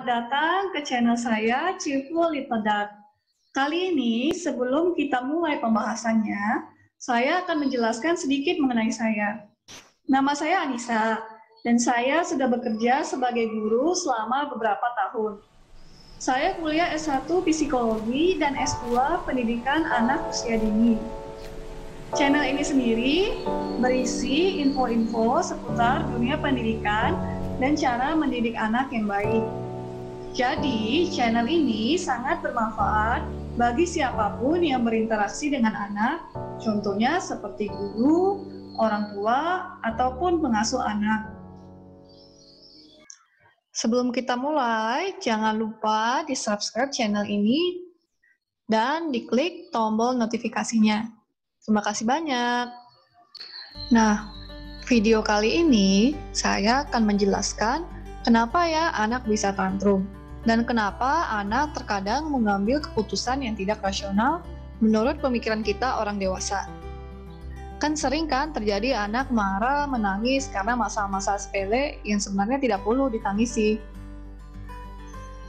Selamat datang ke channel saya, Cheerful Little Duck. Kali ini, sebelum kita mulai pembahasannya, saya akan menjelaskan sedikit mengenai saya. Nama saya Anissa, dan saya sudah bekerja sebagai guru selama beberapa tahun. Saya kuliah S1 Psikologi dan S2 Pendidikan Anak Usia Dini. Channel ini sendiri berisi info-info seputar dunia pendidikan dan cara mendidik anak yang baik. Jadi, channel ini sangat bermanfaat bagi siapapun yang berinteraksi dengan anak, contohnya seperti guru, orang tua, ataupun pengasuh anak. Sebelum kita mulai, jangan lupa di-subscribe channel ini dan diklik tombol notifikasinya. Terima kasih banyak. Nah, video kali ini saya akan menjelaskan kenapa ya anak bisa tantrum dan kenapa anak terkadang mengambil keputusan yang tidak rasional menurut pemikiran kita orang dewasa. Kan sering kan terjadi anak marah, menangis karena masalah-masalah sepele yang sebenarnya tidak perlu ditangisi.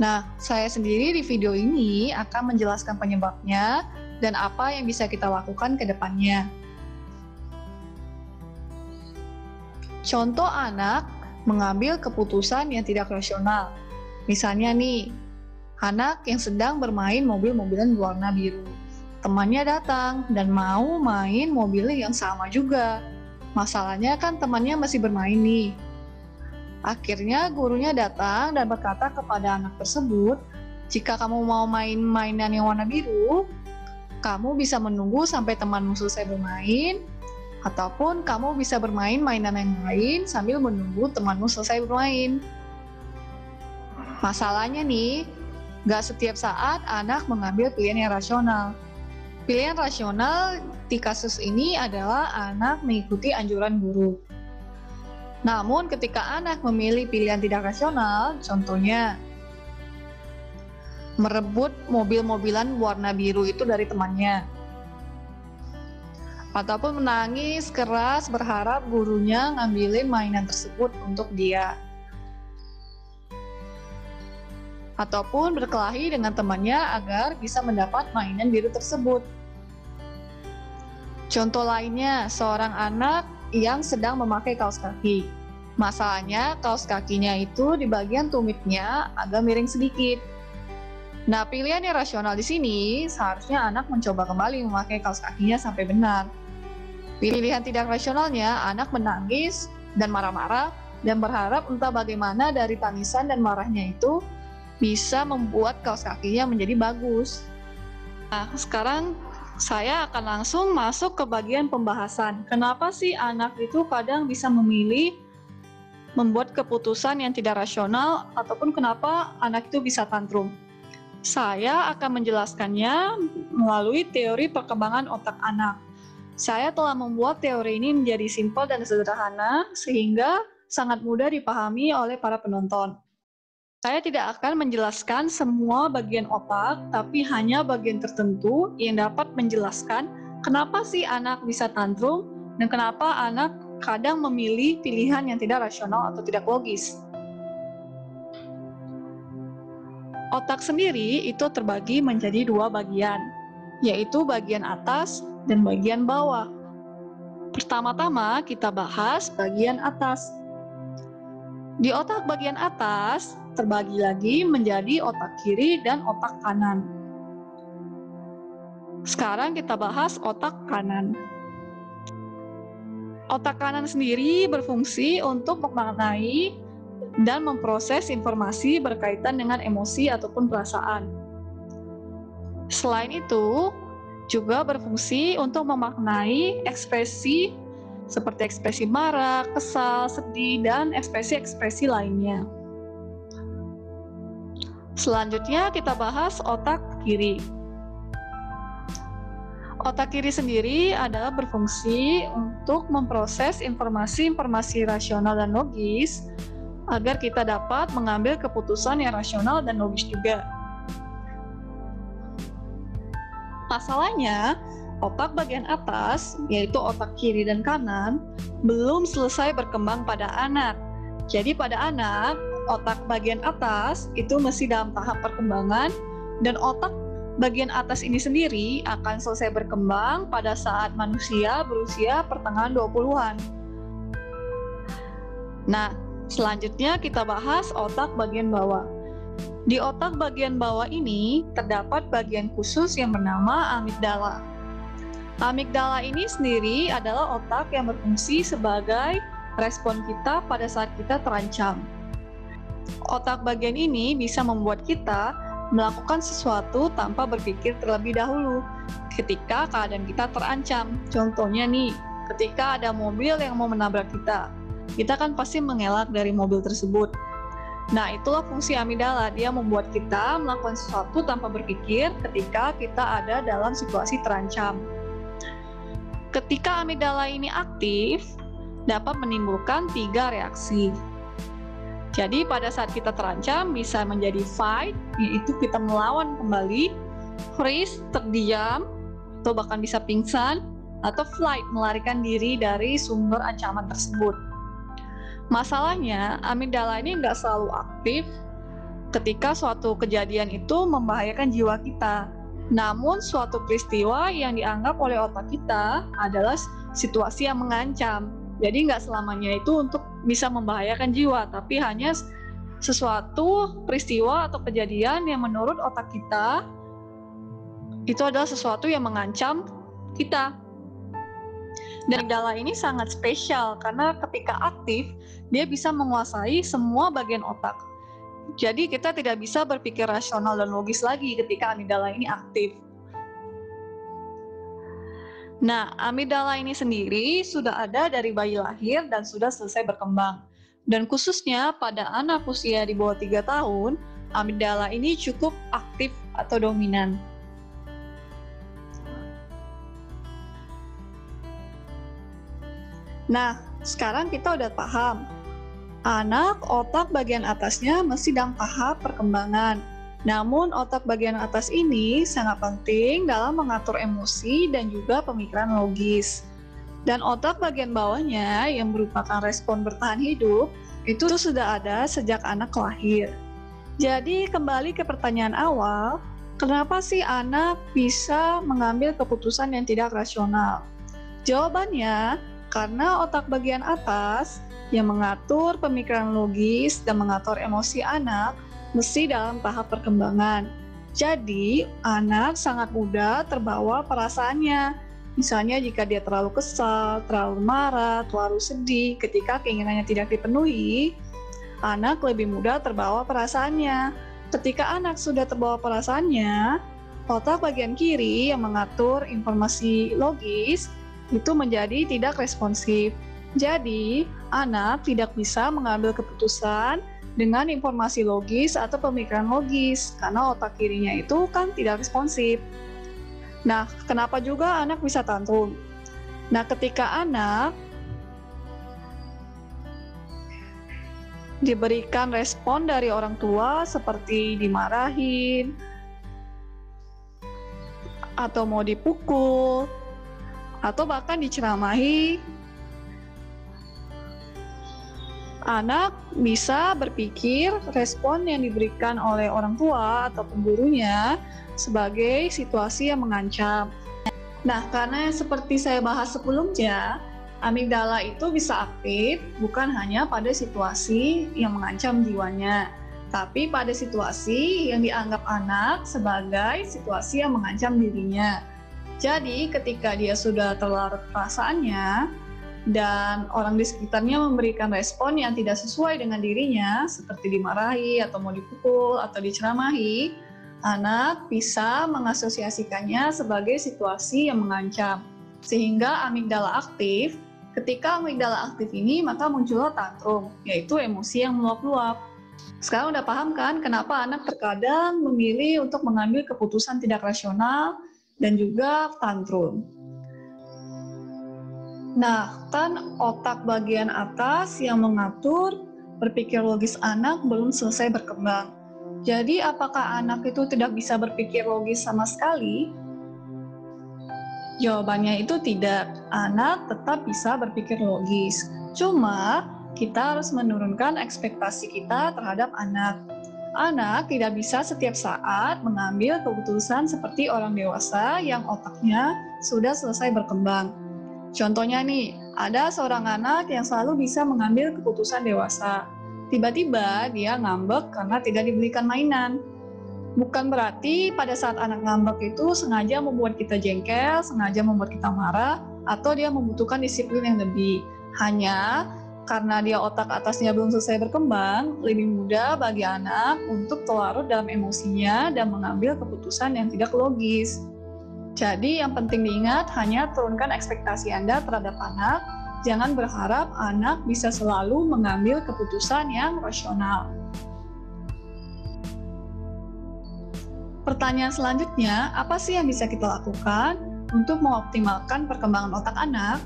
Nah, saya sendiri di video ini akan menjelaskan penyebabnya dan apa yang bisa kita lakukan ke depannya. Contoh anak mengambil keputusan yang tidak rasional. Misalnya nih, anak yang sedang bermain mobil-mobilan warna biru. Temannya datang dan mau main mobil yang sama juga. Masalahnya kan temannya masih bermain nih. Akhirnya gurunya datang dan berkata kepada anak tersebut, jika kamu mau main mainan yang warna biru, kamu bisa menunggu sampai temanmu selesai bermain, ataupun kamu bisa bermain mainan yang lain sambil menunggu temanmu selesai bermain. Masalahnya nih, gak setiap saat anak mengambil pilihan yang rasional. Pilihan rasional di kasus ini adalah anak mengikuti anjuran guru. Namun ketika anak memilih pilihan tidak rasional, contohnya merebut mobil-mobilan warna biru itu dari temannya, ataupun menangis keras berharap gurunya ngambilin mainan tersebut untuk dia, ataupun berkelahi dengan temannya agar bisa mendapat mainan biru tersebut. Contoh lainnya, seorang anak yang sedang memakai kaos kaki. Masalahnya, kaos kakinya itu di bagian tumitnya agak miring sedikit. Nah, pilihan yang rasional di sini seharusnya anak mencoba kembali memakai kaos kakinya sampai benar. Pilihan tidak rasionalnya, anak menangis dan marah-marah dan berharap entah bagaimana dari tangisan dan marahnya itu bisa membuat kaos kakinya menjadi bagus. Nah, sekarang saya akan langsung masuk ke bagian pembahasan. Kenapa sih anak itu kadang bisa memilih membuat keputusan yang tidak rasional ataupun kenapa anak itu bisa tantrum? Saya akan menjelaskannya melalui teori perkembangan otak anak. Saya telah membuat teori ini menjadi simpel dan sederhana sehingga sangat mudah dipahami oleh para penonton. Saya tidak akan menjelaskan semua bagian otak, tapi hanya bagian tertentu yang dapat menjelaskan kenapa sih anak bisa tantrum dan kenapa anak kadang memilih pilihan yang tidak rasional atau tidak logis. Otak sendiri itu terbagi menjadi dua bagian, yaitu bagian atas dan bagian bawah. Pertama-tama kita bahas bagian atas. Di otak bagian atas terbagi lagi menjadi otak kiri dan otak kanan. Sekarang kita bahas otak kanan. Otak kanan sendiri berfungsi untuk memaknai dan memproses informasi berkaitan dengan emosi ataupun perasaan. Selain itu, juga berfungsi untuk memaknai ekspresi seperti ekspresi marah, kesal, sedih, dan ekspresi-ekspresi lainnya. Selanjutnya kita bahas otak kiri. Otak kiri sendiri adalah berfungsi untuk memproses informasi-informasi rasional dan logis agar kita dapat mengambil keputusan yang rasional dan logis juga. Masalahnya, otak bagian atas, yaitu otak kiri dan kanan, belum selesai berkembang pada anak. Jadi pada anak, otak bagian atas itu masih dalam tahap perkembangan, dan otak bagian atas ini sendiri akan selesai berkembang pada saat manusia berusia pertengahan 20-an. Nah, selanjutnya kita bahas otak bagian bawah. Di otak bagian bawah ini terdapat bagian khusus yang bernama amigdala. Amigdala ini sendiri adalah otak yang berfungsi sebagai respon kita pada saat kita terancam. Otak bagian ini bisa membuat kita melakukan sesuatu tanpa berpikir terlebih dahulu ketika keadaan kita terancam. Contohnya nih, ketika ada mobil yang mau menabrak kita kan pasti mengelak dari mobil tersebut. Nah, itulah fungsi amigdala. Dia membuat kita melakukan sesuatu tanpa berpikir ketika kita ada dalam situasi terancam. Ketika amigdala ini aktif, dapat menimbulkan 3 reaksi. Jadi, pada saat kita terancam bisa menjadi fight, yaitu kita melawan kembali, freeze, terdiam, atau bahkan bisa pingsan, atau flight, melarikan diri dari sumber ancaman tersebut. Masalahnya, amigdala ini nggak selalu aktif ketika suatu kejadian itu membahayakan jiwa kita. Namun, suatu peristiwa yang dianggap oleh otak kita adalah situasi yang mengancam. Jadi, nggak selamanya itu untuk bisa membahayakan jiwa, tapi hanya sesuatu peristiwa atau kejadian yang menurut otak kita itu adalah sesuatu yang mengancam kita. Dan amigdala ini sangat spesial karena ketika aktif, dia bisa menguasai semua bagian otak. Jadi kita tidak bisa berpikir rasional dan logis lagi ketika amigdala ini aktif. Nah, amigdala ini sendiri sudah ada dari bayi lahir dan sudah selesai berkembang. Dan khususnya pada anak usia di bawah 3 tahun, amigdala ini cukup aktif atau dominan. Nah, sekarang kita udah paham. Anak otak bagian atasnya masih dalam tahap perkembangan. Namun otak bagian atas ini sangat penting dalam mengatur emosi dan juga pemikiran logis. Dan otak bagian bawahnya yang merupakan respon bertahan hidup itu sudah ada sejak anak lahir. Jadi kembali ke pertanyaan awal, kenapa sih anak bisa mengambil keputusan yang tidak rasional? Jawabannya, karena otak bagian atas yang mengatur pemikiran logis dan mengatur emosi anak mesti dalam tahap perkembangan. Jadi, anak sangat mudah terbawa perasaannya. Misalnya jika dia terlalu kesal, terlalu marah, terlalu sedih ketika keinginannya tidak dipenuhi, anak lebih mudah terbawa perasaannya. Ketika anak sudah terbawa perasaannya, otak bagian kiri yang mengatur informasi logis itu menjadi tidak responsif. Jadi, anak tidak bisa mengambil keputusan dengan informasi logis atau pemikiran logis karena otak kirinya itu kan tidak responsif. Nah, kenapa juga anak bisa tantrum? Nah, ketika anak diberikan respon dari orang tua seperti dimarahin atau mau dipukul atau bahkan diceramahi, anak bisa berpikir respon yang diberikan oleh orang tua atau gurunya sebagai situasi yang mengancam. Nah, karena seperti saya bahas sebelumnya, amigdala itu bisa aktif bukan hanya pada situasi yang mengancam jiwanya, tapi pada situasi yang dianggap anak sebagai situasi yang mengancam dirinya. Jadi, ketika dia sudah terlarut perasaannya dan orang di sekitarnya memberikan respon yang tidak sesuai dengan dirinya, seperti dimarahi atau mau dipukul atau diceramahi, anak bisa mengasosiasikannya sebagai situasi yang mengancam. Sehingga amigdala aktif. Ketika amigdala aktif ini, maka muncullah tantrum, yaitu emosi yang meluap-luap. Sekarang udah paham kan kenapa anak terkadang memilih untuk mengambil keputusan tidak rasional dan juga tantrum. Nah, kan otak bagian atas yang mengatur berpikir logis anak belum selesai berkembang. Jadi, apakah anak itu tidak bisa berpikir logis sama sekali? Jawabannya itu tidak. Anak tetap bisa berpikir logis. Cuma, kita harus menurunkan ekspektasi kita terhadap anak. Anak tidak bisa setiap saat mengambil keputusan seperti orang dewasa yang otaknya sudah selesai berkembang. Contohnya nih, ada seorang anak yang selalu bisa mengambil keputusan dewasa. Tiba-tiba dia ngambek karena tidak dibelikan mainan. Bukan berarti pada saat anak ngambek itu sengaja membuat kita jengkel, sengaja membuat kita marah, atau dia membutuhkan disiplin yang lebih. Hanya karena dia otak atasnya belum selesai berkembang, lebih mudah bagi anak untuk terlarut dalam emosinya dan mengambil keputusan yang tidak logis. Jadi yang penting diingat hanya turunkan ekspektasi Anda terhadap anak, jangan berharap anak bisa selalu mengambil keputusan yang rasional. Pertanyaan selanjutnya, apa sih yang bisa kita lakukan untuk mengoptimalkan perkembangan otak anak?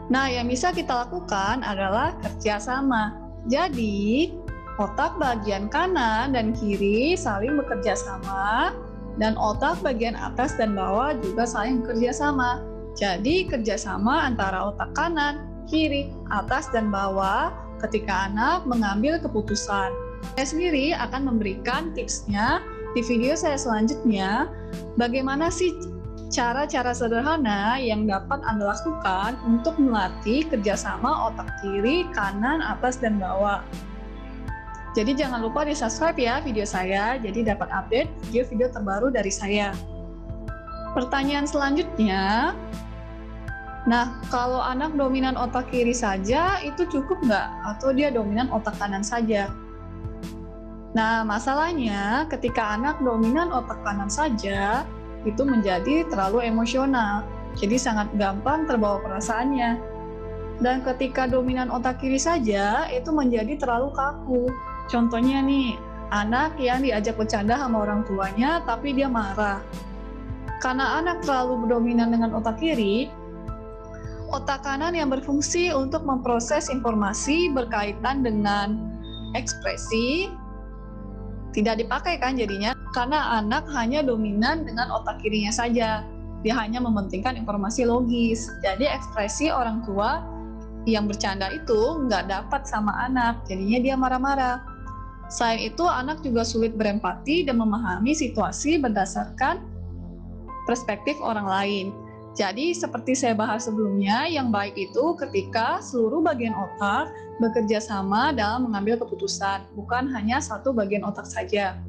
Nah, yang bisa kita lakukan adalah kerjasama. Jadi, otak bagian kanan dan kiri saling bekerja sama, dan otak bagian atas dan bawah juga saling bekerja sama. Jadi, kerjasama antara otak kanan, kiri, atas, dan bawah ketika anak mengambil keputusan. Saya sendiri akan memberikan tipsnya di video saya selanjutnya. Bagaimana sih cara-cara sederhana yang dapat Anda lakukan untuk melatih kerjasama otak kiri, kanan, atas, dan bawah. Jadi jangan lupa di-subscribe ya video saya, jadi dapat update video-video terbaru dari saya. Pertanyaan selanjutnya, nah kalau anak dominan otak kiri saja, itu cukup nggak? Atau dia dominan otak kanan saja? Nah, masalahnya ketika anak dominan otak kanan saja, itu menjadi terlalu emosional, jadi sangat gampang terbawa perasaannya. Dan ketika dominan otak kiri saja, itu menjadi terlalu kaku. Contohnya nih, anak yang diajak bercanda sama orang tuanya, tapi dia marah. Karena anak terlalu dominan dengan otak kiri, otak kanan yang berfungsi untuk memproses informasi berkaitan dengan ekspresi, tidak dipakai kan jadinya, karena anak hanya dominan dengan otak kirinya saja. Dia hanya mementingkan informasi logis. Jadi ekspresi orang tua yang bercanda itu nggak dapat sama anak, jadinya dia marah-marah. Selain itu, anak juga sulit berempati dan memahami situasi berdasarkan perspektif orang lain. Jadi seperti saya bahas sebelumnya, yang baik itu ketika seluruh bagian otak bekerja sama dalam mengambil keputusan, bukan hanya satu bagian otak saja.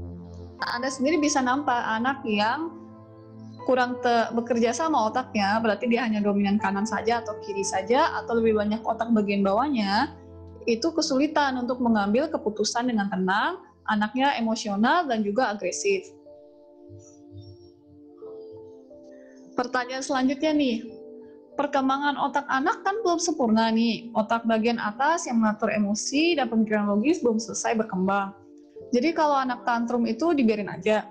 Anda sendiri bisa nampak anak yang kurang bekerja sama otaknya, berarti dia hanya dominan kanan saja atau kiri saja, atau lebih banyak otak bagian bawahnya, itu kesulitan untuk mengambil keputusan dengan tenang, anaknya emosional dan juga agresif. Pertanyaan selanjutnya nih, perkembangan otak anak kan belum sempurna nih. Otak bagian atas yang mengatur emosi dan pemikiran logis belum selesai berkembang. Jadi kalau anak tantrum itu dibiarin aja.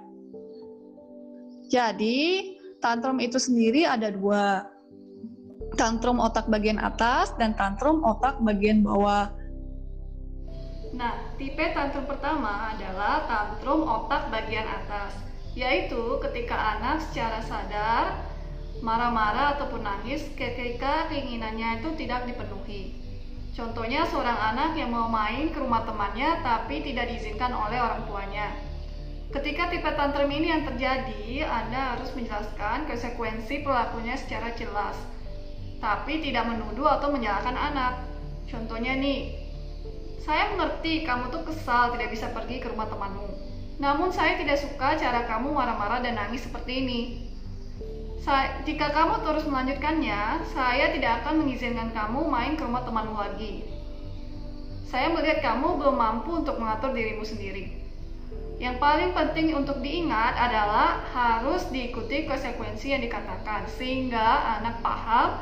Jadi tantrum itu sendiri ada dua. Tantrum otak bagian atas dan tantrum otak bagian bawah. Nah, tipe tantrum pertama adalah tantrum otak bagian atas, yaitu ketika anak secara sadar marah-marah ataupun nangis ketika keinginannya itu tidak dipenuhi. Contohnya seorang anak yang mau main ke rumah temannya tapi tidak diizinkan oleh orang tuanya. Ketika tipe tantrum ini yang terjadi, Anda harus menjelaskan konsekuensi perilakunya secara jelas, tapi tidak menuduh atau menyalahkan anak. Contohnya nih, saya mengerti kamu tuh kesal tidak bisa pergi ke rumah temanmu. Namun saya tidak suka cara kamu marah-marah dan nangis seperti ini. Jika kamu terus melanjutkannya, saya tidak akan mengizinkan kamu main ke rumah temanmu lagi. Saya melihat kamu belum mampu untuk mengatur dirimu sendiri. Yang paling penting untuk diingat adalah harus diikuti konsekuensi yang dikatakan, sehingga anak paham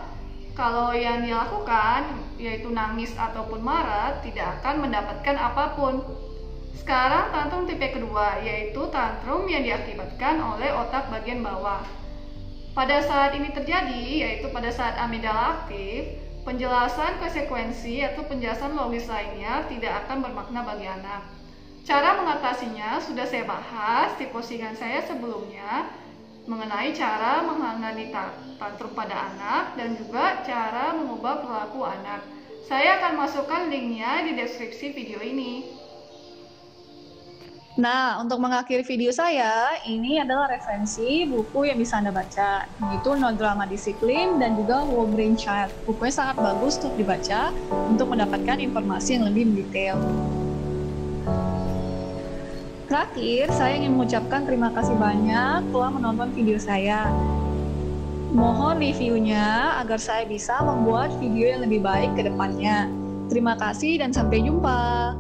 kalau yang dia lakukan, yaitu nangis ataupun marah, tidak akan mendapatkan apapun. Sekarang tantrum tipe kedua, yaitu tantrum yang diakibatkan oleh otak bagian bawah. Pada saat ini terjadi, yaitu pada saat amigdala aktif, penjelasan konsekuensi atau penjelasan logis lainnya tidak akan bermakna bagi anak. Cara mengatasinya sudah saya bahas di postingan saya sebelumnya mengenai cara menangani tantrum pada anak dan juga cara mengubah perilaku anak. Saya akan masukkan linknya di deskripsi video ini. Nah, untuk mengakhiri video saya, ini adalah referensi buku yang bisa Anda baca, yaitu No Drama Discipline dan juga Wolverine Child. Bukunya sangat bagus untuk dibaca untuk mendapatkan informasi yang lebih mendetail. Terakhir, saya ingin mengucapkan terima kasih banyak telah menonton video saya. Mohon reviewnya agar saya bisa membuat video yang lebih baik ke depannya. Terima kasih dan sampai jumpa.